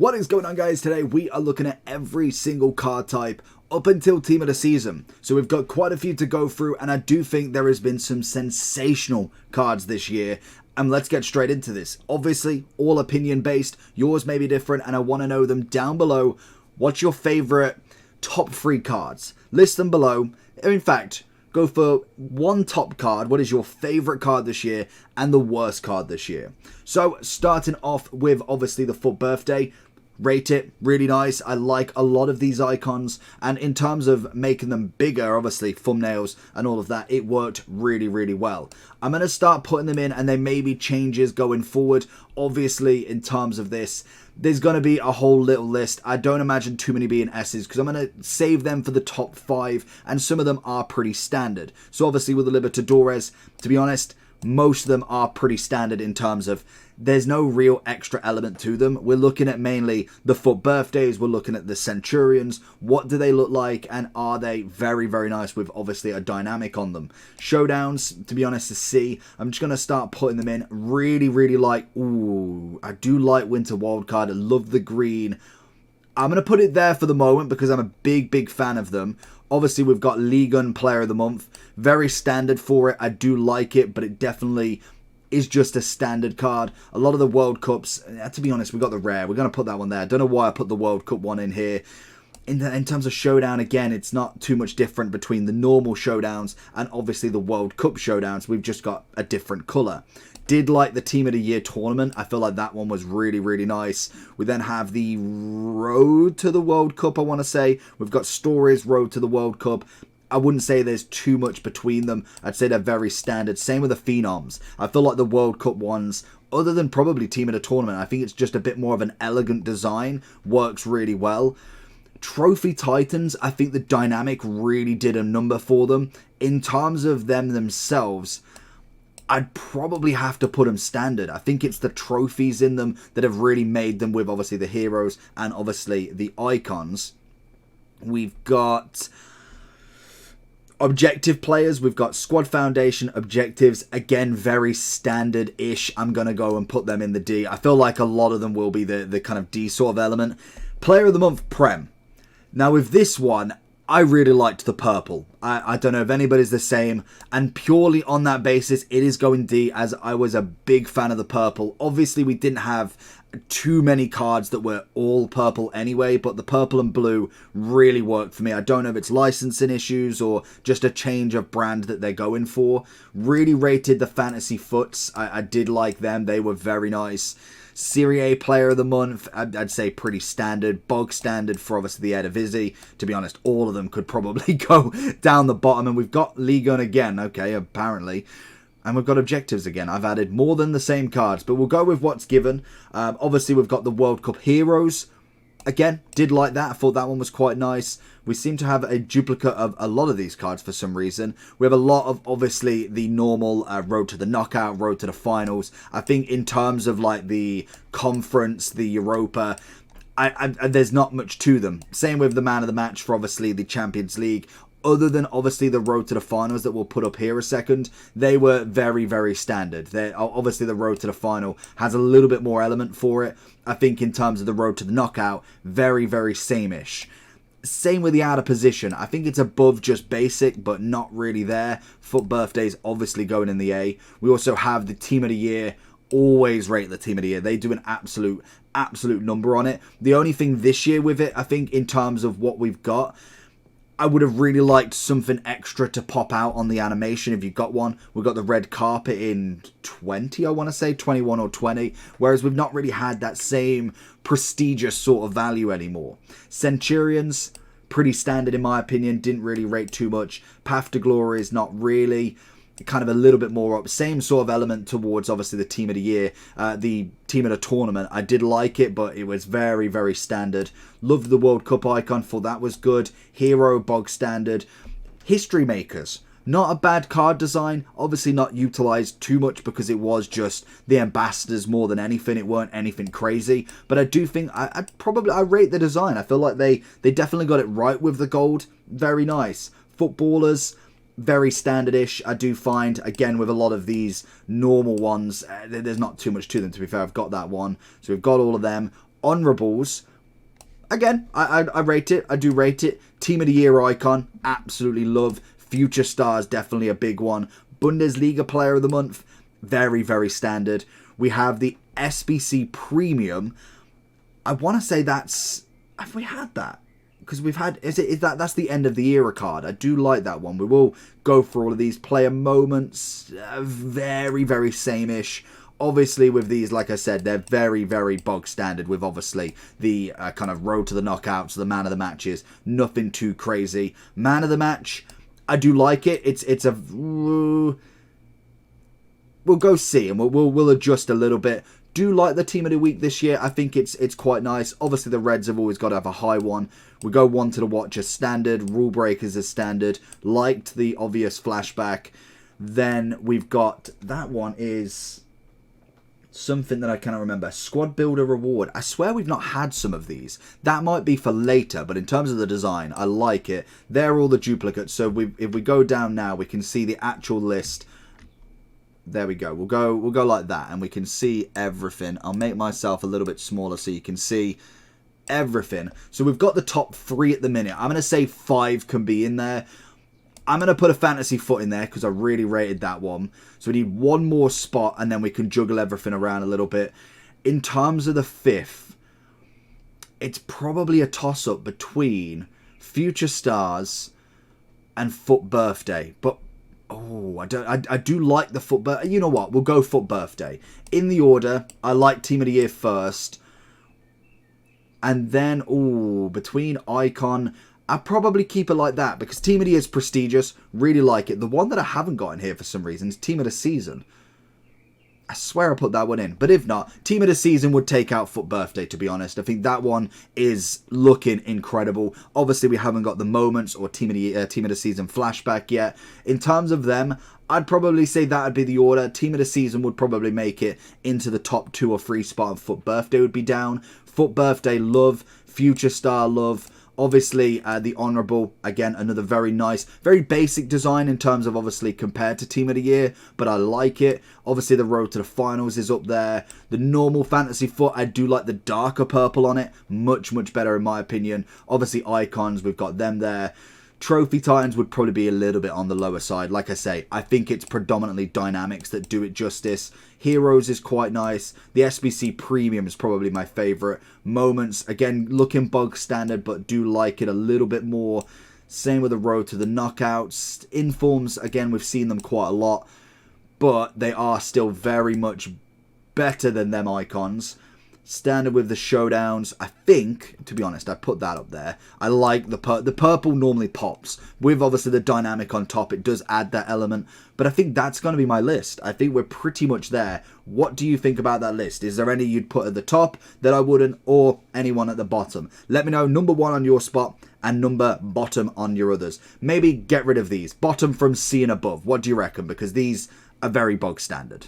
What is going on, guys? Today we are looking at every single card type up until team of the season. So we've got quite a few to go through, and I do think there has been some sensational cards this year. And let's get straight into this. Obviously, all opinion based. Yours may be different, and I want to know them down below. What's your favorite top 3 cards? List them below. In fact, go for one top card. What is your favorite card this year and the worst card this year? So starting off with obviously the FUT birthday. Rate it, really nice. I like a lot of these icons, and in terms of making them bigger, obviously thumbnails and all of that, it worked really well. I'm going to start putting them in, and there may be changes going forward. Obviously, in terms of this, there's going to be a whole little list. I don't imagine too many being S's, because I'm going to save them for the top 5, and some of them are pretty standard. So obviously with the Libertadores, to be honest, most of them are pretty standard in terms of there's no real extra element to them. We're looking at mainly the FUT birthdays. We're looking at the Centurions. What do they look like? And are they very nice with obviously a dynamic on them? Showdowns, to be honest, to see. I'm just going to start putting them in. Really like, ooh, I do like Winter Wildcard. I love the green. I'm going to put it there for the moment because I'm a big fan of them. Obviously, we've got League One Player of the Month. Very standard for it. I do like it, but it definitely is just a standard card. A lot of the World Cups, to be honest, we got the rare. We're going to put that one there. I don't know why I put the World Cup one in here. In terms of showdown, again, it's not too much different between the normal showdowns and obviously the World Cup showdowns. We've just got a different colour. Did like the Team of the Year tournament. I feel like that one was really nice. We then have the Road to the World Cup, I want to say. We've got Stories, Road to the World Cup. I wouldn't say there's too much between them. I'd say they're very standard. Same with the Phenoms. I feel like the World Cup ones, other than probably Team of the Tournament, I think it's just a bit more of an elegant design. Works really well. Trophy Titans, I think the dynamic really did a number for them. In terms of them themselves, I'd probably have to put them standard. I think it's the trophies in them that have really made them, with obviously the heroes and obviously the icons. We've got objective players. We've got Squad Foundation objectives. Again, very standard-ish. I'm going to go and put them in the D. I feel like a lot of them will be the kind of D sort of element. Player of the Month, Prem. Now with this one, I really liked the purple. I don't know if anybody's the same, and purely on that basis, it is going D, as I was a big fan of the purple. Obviously, we didn't have too many cards that were all purple anyway, but the purple and blue really worked for me. I don't know if it's licensing issues or just a change of brand that they're going for. Really rated the Fantasy Foots. I did like them. They were very nice. Serie A Player of the Month, I'd say pretty standard. Bog standard for obviously the Eredivisie. To be honest, all of them could probably go down the bottom. And we've got Ligue 1 again, okay, apparently. And we've got objectives again. I've added more than the same cards, but we'll go with what's given. Obviously, we've got the World Cup Heroes. Again, did like that. I thought that one was quite nice. We seem to have a duplicate of a lot of these cards for some reason. We have a lot of, obviously, the normal Road to the Knockout, Road to the Finals. I think in terms of, like, the Conference, the Europa, there's not much to them. Same with the Man of the Match for, obviously, the Champions League. Other than, obviously, the Road to the Finals that we'll put up here a second, they were very standard. Obviously, the Road to the Final has a little bit more element for it. I think in terms of the Road to the Knockout, very same-ish. Same with the Out of Position. I think it's above just basic, but not really there. FUT birthdays obviously going in the A. We also have the Team of the Year. Always rate the Team of the Year. They do an absolute number on it. The only thing this year with it, I think, in terms of what we've got, I would have really liked something extra to pop out on the animation if you got one. We've got the red carpet in 20, I want to say, 21 or 20, whereas we've not really had that same prestigious sort of value anymore. Centurions, pretty standard in my opinion, didn't really rate too much. Path to Glory is not really, kind of a little bit more up. Same sort of element towards obviously the Team of the Year, the Team of the Tournament. I did like it, but it was very standard. Loved the World Cup icon, thought that was good. Hero, bog standard. History Makers, not a bad card design. Obviously not utilized too much because it was just the ambassadors more than anything. It weren't anything crazy, but I do think I rate the design. I feel like they definitely got it right with the gold. Very nice. Footballers, very standard-ish, I do find. Again, with a lot of these normal ones, there's not too much to them, to be fair. I've got that one. So we've got all of them. Honourables, again, I rate it. I do rate it. Team of the Year icon, absolutely love. Future Stars, definitely a big one. Bundesliga Player of the Month, very, very standard. We have the SBC Premium. I want to say that's... Have we had that? Because we've had... That's the end of the era card. I do like that one. We will go for all of these player moments. Very, very same-ish. Obviously, with these, like I said, they're very, very bog standard with, obviously, the kind of road to the knockouts, the man of the matches. Nothing too crazy. Man of the match, I do like it. It's a... We'll go see, and we'll adjust a little bit. Do like the team of the week this year. I think it's quite nice. Obviously, the Reds have always got to have a high one. We go one to the watch as standard. Rule breakers as standard. Liked the obvious flashback. Then we've got... That one is... something that I cannot remember. Squad Builder Reward. I swear we've not had some of these. That might be for later, but in terms of the design, I like it. They're all the duplicates. So if we go down now, we can see the actual list. There we go. We'll go like that, and we can see everything. I'll make myself a little bit smaller so you can see everything. So we've got the top 3 at the minute. I'm going to say 5 can be in there. I'm going to put a fantasy foot in there because I really rated that one. So we need one more spot, and then we can juggle everything around a little bit. In terms of the 5th, it's probably a toss-up between Future Stars and Foot Birthday. But oh, I do like the Foot Birthday. You know what? We'll go Foot Birthday. In the order, I like Team of the Year first. And then, oh, between Icon, I'd probably keep it like that. Because Team of the Year is prestigious. Really like it. The one that I haven't got in here for some reason is Team of the Season. I swear I put that one in. But if not, Team of the Season would take out Foot Birthday, to be honest. I think that one is looking incredible. Obviously, we haven't got the moments or Team of the Season flashback yet. In terms of them, I'd probably say that would be the order. Team of the Season would probably make it into the top 2 or 3 spot, and Foot Birthday would be down. Foot Birthday, love. Future Star, love. Obviously, the Honourable, again, another very nice, very basic design in terms of, obviously, compared to Team of the Year, but I like it. Obviously, the Road to the Finals is up there. The normal Fantasy Foot, I do like the darker purple on it. Much, much better in my opinion. Obviously, Icons, we've got them there. Trophy Titans would probably be a little bit on the lower side. Like I say, I think it's predominantly dynamics that do it justice. Heroes is quite nice. The SBC Premium is probably my favourite. Moments, again, looking bog standard, but do like it a little bit more. Same with the Road to the Knockouts. Informs, again, we've seen them quite a lot, but they are still very much better than them Icons. Standard with the showdowns. I think, to be honest, I put that up there. I like the purple normally pops. With obviously the dynamic on top, it does add that element. But I think that's going to be my list. I think we're pretty much there. What do you think about that list? Is there any you'd put at the top that I wouldn't, or anyone at the bottom? Let me know number 1 on your spot and number bottom on your others. Maybe get rid of these. Bottom from C and above. What do you reckon? Because these are very bog standard.